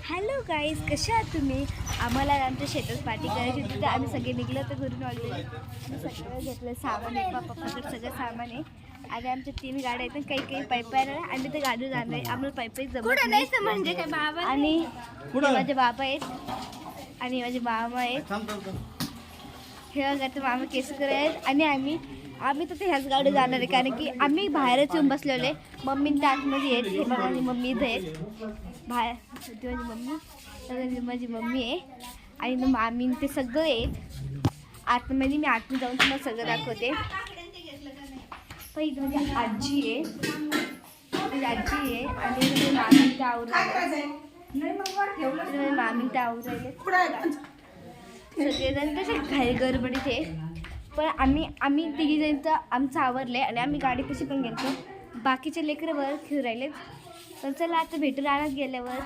Hello guys, कशा आहात तुम्ही? आम्हाला आमच्या शेतात पार्टी करायची होती, तर आम्ही सगळे निघलो तर घरून ऑलरेडी आम्ही सगळं घेतलं सामान आहे. पप्पाकडे सगळं सामान आहे आणि आमच्या 3 गाड्या आहेत. काही काही पायपाय आम्ही तर गाडी जाणार आहे. आम्हाला पायपाई जमत नाही म्हणजे काय बाबा आणि माझे बाबा आहेत आणि माझे मामा आहेत. हे बघा तर मामा केसकर आहेत आणि आम्ही तर ह्याच गाडी जाणार आहे, कारण की आम्ही बाहेरच येऊन बसलेले. मम्मी त्या आतमध्ये आहेत. हे बघा माझी मम्मी इथे आहेत बाहेर. होती माझी मम्मी आहे आणि मामी ते सगळं आहेत आतमध्ये. मी आतमध्ये जाऊन तुम्हाला सगळं दाखवते. पहिली माझी आजी आहे, माझी आजी आहे आणि माझी मामी त्या आवरायला मामी त्या आवरायला सगळेजण तसे घाई गडबडीत आहे. पण आम्ही तिघीजणचं आमचं आवरलं आहे आणि आम्ही गाडी कशी पण गेलो. बाकीचे लेकरं वर खेळू राहिले. तर चला आता भेटू राहण्यात गेल्यावर.